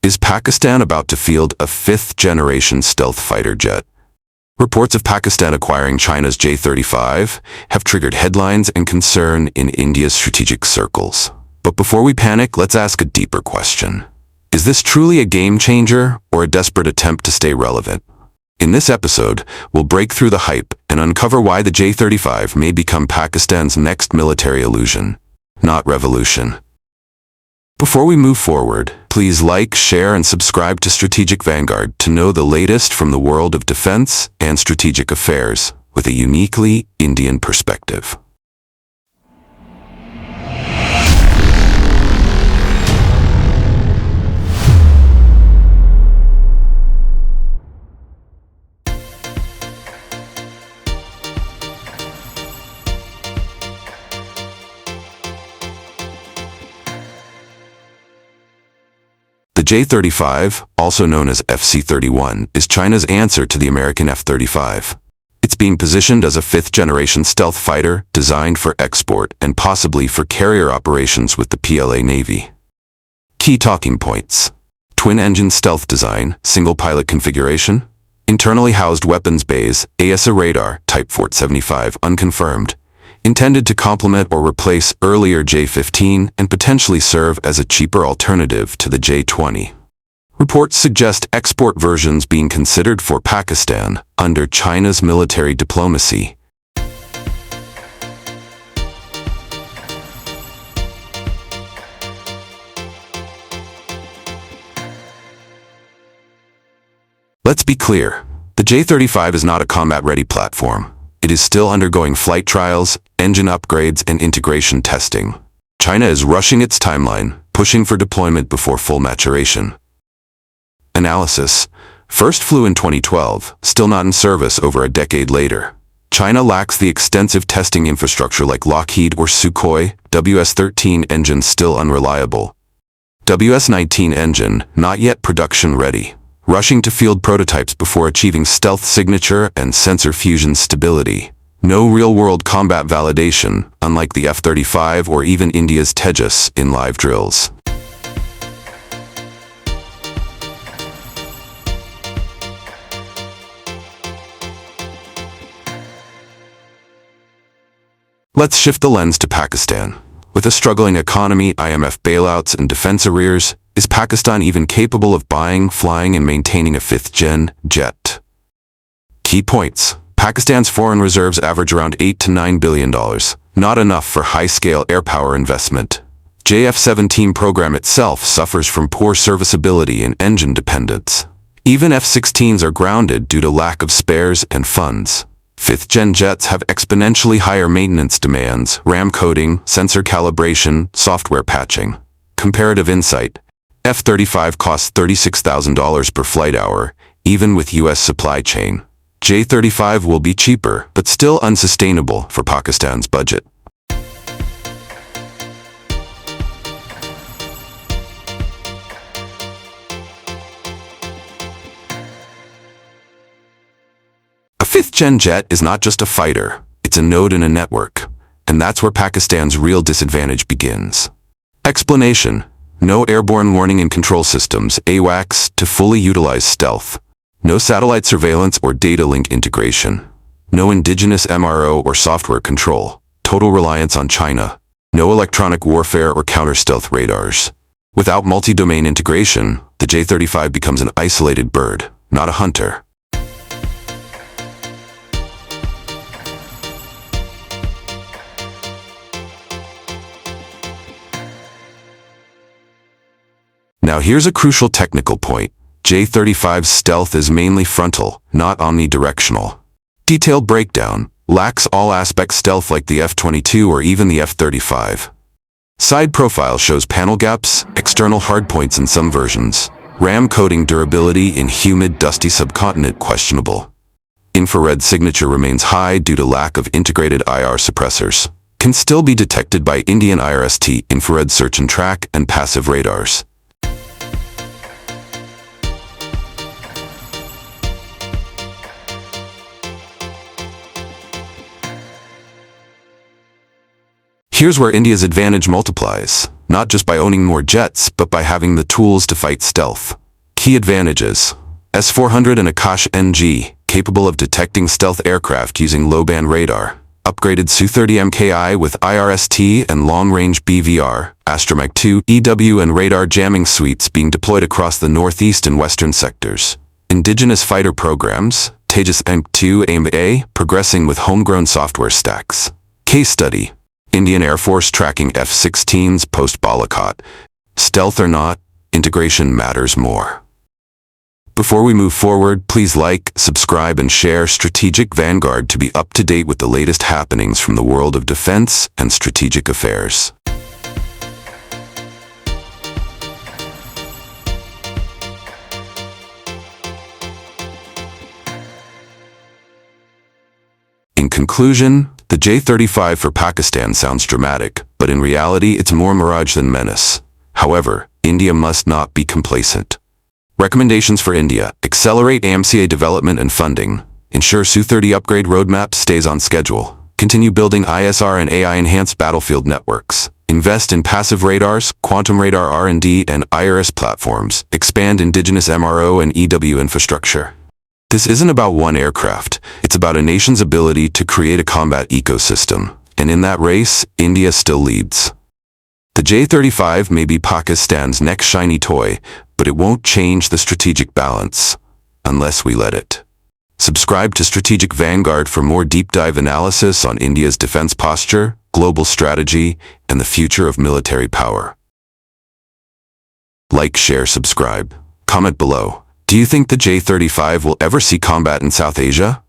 Is Pakistan about to field a fifth-generation stealth fighter jet? Reports of Pakistan acquiring China's J-35 have triggered headlines and concern in India's strategic circles. But before we panic, let's ask a deeper question. Is this truly a game changer or a desperate attempt to stay relevant? In this episode, we'll break through the hype and uncover why the J-35 may become Pakistan's next military illusion, not revolution. Before we move forward, please like, share, and subscribe to Strategic Vanguard to know the latest from the world of defense and strategic affairs with a uniquely Indian perspective. The J-35, also known as FC-31, is China's answer to the American F-35. It's being positioned as a fifth-generation stealth fighter designed for export and possibly for carrier operations with the PLA Navy. Key talking points: twin-engine stealth design, single-pilot configuration, internally housed weapons bays, ASA radar, Type 475, unconfirmed, intended to complement or replace earlier J-15 and potentially serve as a cheaper alternative to the J-20. Reports suggest export versions being considered for Pakistan under China's military diplomacy. Let's be clear, the J-35 is not a combat-ready platform. It is still undergoing flight trials, engine upgrades, and integration testing. China is rushing its timeline, pushing for deployment before full maturation. Analysis: first flew in 2012, still not in service over a decade later. China lacks the extensive testing infrastructure like Lockheed or Sukhoi. WS-13 engine still unreliable. WS-19 engine not yet production ready. Rushing to field prototypes before achieving stealth signature and sensor fusion stability. No real-world combat validation, unlike the F-35 or even India's Tejas in live drills. Let's shift the lens to Pakistan. With a struggling economy, IMF bailouts, and defense arrears, is Pakistan even capable of buying, flying, and maintaining a fifth-gen jet? Key points: Pakistan's foreign reserves average around $8 to $9 billion, not enough for high-scale airpower investment. JF-17 program itself suffers from poor serviceability and engine dependence. Even F-16s are grounded due to lack of spares and funds. Fifth-gen jets have exponentially higher maintenance demands, RAM coding, sensor calibration, software patching. Comparative insight: F-35 costs $36,000 per flight hour, even with U.S. supply chain. J-35 will be cheaper, but still unsustainable for Pakistan's budget. A fifth-gen jet is not just a fighter, it's a node in a network. And that's where Pakistan's real disadvantage begins. Explanation: no airborne warning and control systems, AWACS, to fully utilize stealth. No satellite surveillance or data link integration. No indigenous MRO or software control. Total reliance on China. No electronic warfare or counter-stealth radars. Without multi-domain integration, the J-35 becomes an isolated bird, not a hunter. Now here's a crucial technical point. J-35's stealth is mainly frontal, not omnidirectional. Detailed breakdown: lacks all aspect stealth like the F-22 or even the F-35. Side profile shows panel gaps, external hardpoints in some versions. RAM coding durability in humid, dusty subcontinent questionable. Infrared signature remains high due to lack of integrated IR suppressors. Can still be detected by Indian IRST, infrared search and track, and passive radars. Here's where India's advantage multiplies. not just by owning more jets, but by having the tools to fight stealth. Key advantages: S-400 and Akash NG, capable of detecting stealth aircraft using low-band radar. Upgraded Su-30 MKI with IRST and long-range BVR, Astromech 2, EW and radar jamming suites being deployed across the northeast and western sectors. Indigenous fighter programs, Tejas AMCA, AMCA, progressing with homegrown software stacks. Case study: Indian Air Force tracking F-16s post-Balakot. Stealth or not, integration matters more. Before we move forward, please like, subscribe, and share Strategic Vanguard to be up to date with the latest happenings from the world of defense and strategic affairs. In conclusion, the J-35 for Pakistan sounds dramatic, but in reality it's more mirage than menace. However, India must not be complacent. Recommendations for India: accelerate AMCA development and funding, ensure Su-30 upgrade roadmap stays on schedule, continue building ISR and AI-enhanced battlefield networks, invest in passive radars, quantum radar R&D and IRS platforms, expand indigenous MRO and EW infrastructure. This isn't about one aircraft, it's about a nation's ability to create a combat ecosystem, and in that race, India still leads. The J-35 may be Pakistan's next shiny toy, but it won't change the strategic balance, unless we let it. Subscribe to Strategic Vanguard for more deep dive analysis on India's defense posture, global strategy, and the future of military power. Like, share, subscribe. Comment below. Do you think the J-35 will ever see combat in South Asia?